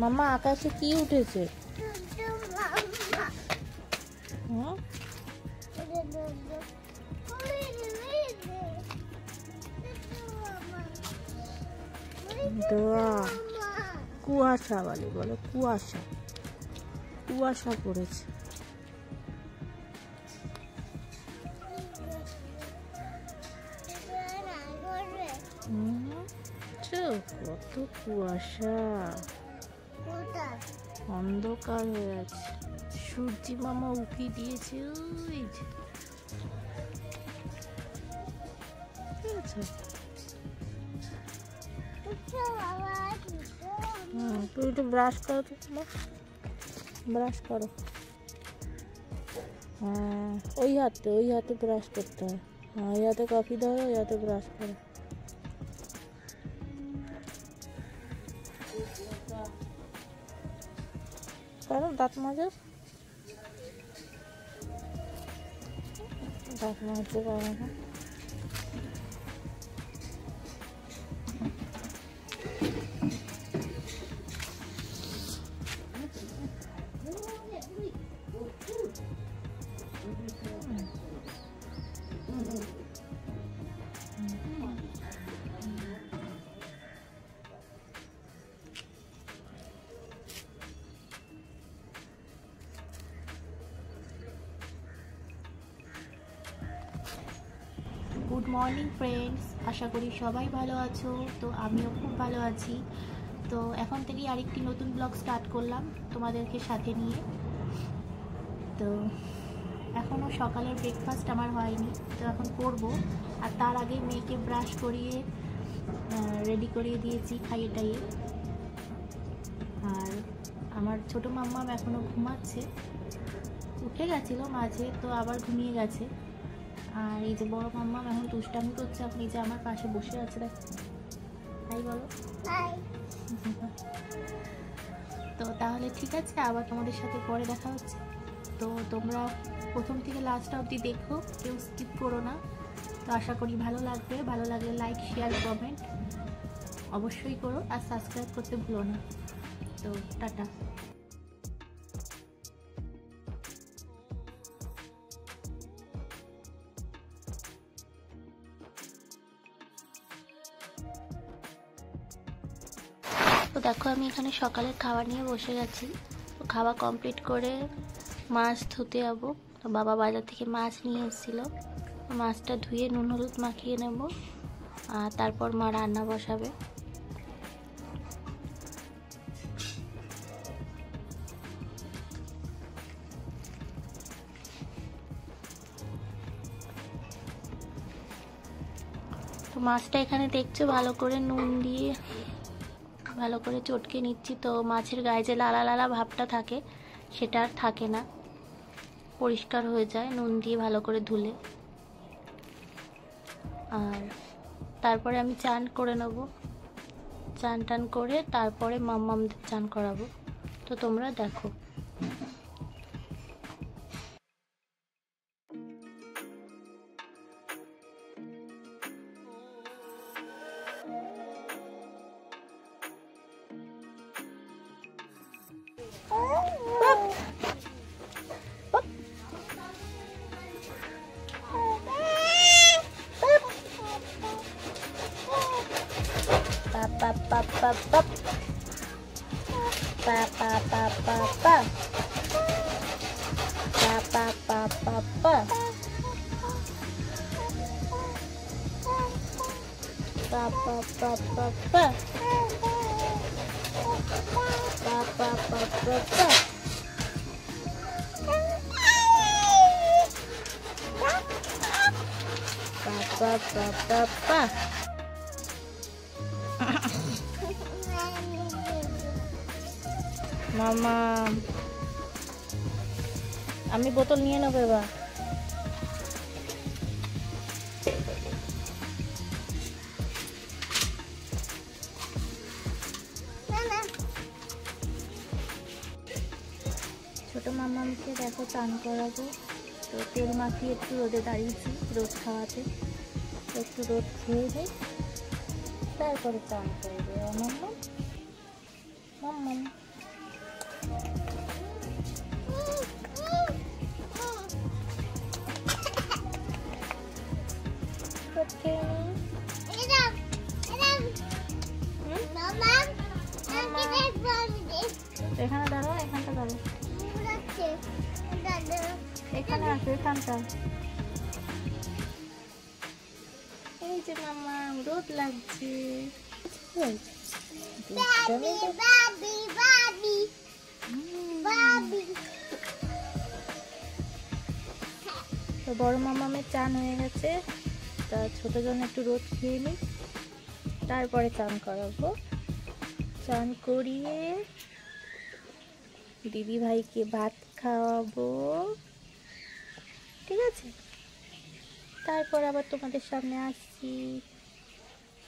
মামা আকাশে কি উঠেছে? কুয়াশা বলে, বলো কুয়াশা, কুয়াশা পড়েছে। কত কুয়াশা, অন্ধকার হয়ে আছে। সূর্যি মামা উকি দিয়েছে ওই যে, তুই একটু ব্রাশ করো তো, ব্রাশ করো। হ্যাঁ ওই হাতে ব্রাশ করতে হয়। হ্যাঁ ওই হাতে কফি ধরো, ওই হাতে ব্রাশ করো। করো দাঁত মাজো, দাঁত মাজতে পারো না। গুড মর্নিং ফ্রেন্ডস, আশা করি সবাই ভালো আছো। তো আমিও খুব ভালো আছি। তো এখন থেকেই আরেকটি নতুন ব্লগ স্টার্ট করলাম তোমাদেরকে সাথে নিয়ে। তো এখনও সকালের ব্রেকফাস্ট আমার হয়নি, তো এখন করব। আর তার আগে মেয়েকে ব্রাশ করিয়ে রেডি করিয়ে দিয়েছি, খাইয়ে টাইয়ে। আর আমার ছোটো মাম্মাম এখনও ঘুমাচ্ছে, উঠে গেছিলো মাঝে, তো আবার ঘুমিয়ে গেছে। আর এই যে বড় মাম্মা এখন দুষ্টামি করছে, আপনি যে আমার পাশে বসে আছে, দেখ হাই বলো। তো তাহলে ঠিক আছে, আবার তোমাদের সাথে পরে দেখা হচ্ছে। তো তোমরা প্রথম থেকে লাস্ট অবধি দেখো, কেউ স্কিপ করো না। তো আশা করি ভালো লাগবে, ভালো লাগলে লাইক শেয়ার কমেন্ট অবশ্যই করো, আর সাবস্ক্রাইব করতে ভুলো না। তো টাটা। তো দেখো আমি এখানে সকালের খাবার নিয়ে বসে গেছি। তো খাওয়া কমপ্লিট করে মাছ ধুতে যাবো। তো বাবা বাজার থেকে মাছ নিয়ে এসেছিলো, মাছটা ধুয়ে নুন হলুদ মাখিয়ে নেব, আর তারপর মা রান্না বসাবে। তো মাছটা এখানে দেখছো ভালো করে নুন দিয়ে ভালো করে চটকে নিচ্ছি। তো মাছের গায়ে যে লালা লালা ভাবটা থাকে সেটা আর থাকে না, পরিষ্কার হয়ে যায় নুন দিয়ে ভালো করে ধুলে। আর তারপরে আমি চান করে নেব, চান টান করে তারপরে মাম্মামদের চান করাবো। তো তোমরা দেখো। মামা আমি বোতল নিয়ে নেবো এবার। ছোট মামাকে দেখো চান করাবো। তো তেল মাখিয়ে একটু রোদে দাঁড়িয়েছি, রোদ খাওয়াতে। একটু রোদ খেয়ে যাই, তারপরে চান করে দেবো। মাম্মাম মাম্মাম রোদ খেয়ে নিই। এখানে দাঁড়াও, এখানটা দাঁড়াও, এখানে আসো, এখানটা। এই যে মামা রোদ লাগছে। তো বড় মামামের চান হয়ে গেছে, তা ছোট জন একটু রোদ খেয়ে নিই, তারপরে চান করাবো। চান করিয়ে দিদি ভাইকে ভাত খাওয়াবো, ঠিক আছে? তারপর আবার তোমাদের সামনে আসছি।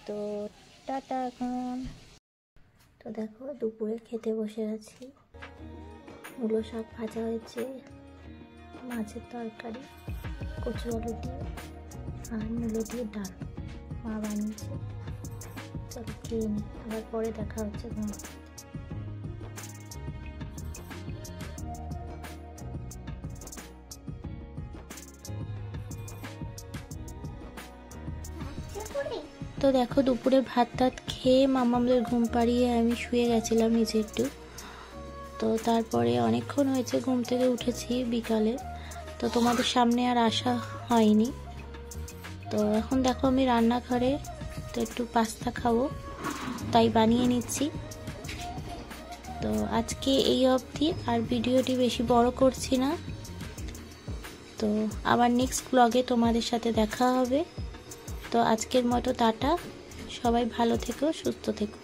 তো টাটা এখন। তো দেখো দুপুরে খেতে বসে গেছি। মূলো শাক ভাজা হয়েছে, মাছের তরকারি, কচু আলু দিয়ে আর মূলো দিয়ে ডাল মা বানিয়েছে। চলো খেয়ে নিই, আবার পরে দেখা হচ্ছে। তো দেখো দুপুরে ভাত টাত খেয়ে মামামদের ঘুম পাড়িয়ে আমি শুয়ে গেছিলাম নিচে একটু। তো তারপরে অনেকক্ষণ হয়েছে ঘুম থেকে উঠেছি বিকালে, তো তোমাদের সামনে আর আসা হয়নি। তো এখন দেখো আমি রান্নাঘরে তো একটু পাস্তা খাবো, তাই বানিয়ে নিচ্ছি। তো আজকে এই অবধি, আর ভিডিওটি বেশি বড় করছি না। তো আবার নেক্সট ব্লগে তোমাদের সাথে দেখা হবে। তো আজকের মতো টাটা, সবাই ভালো থেকো, সুস্থ থেকো।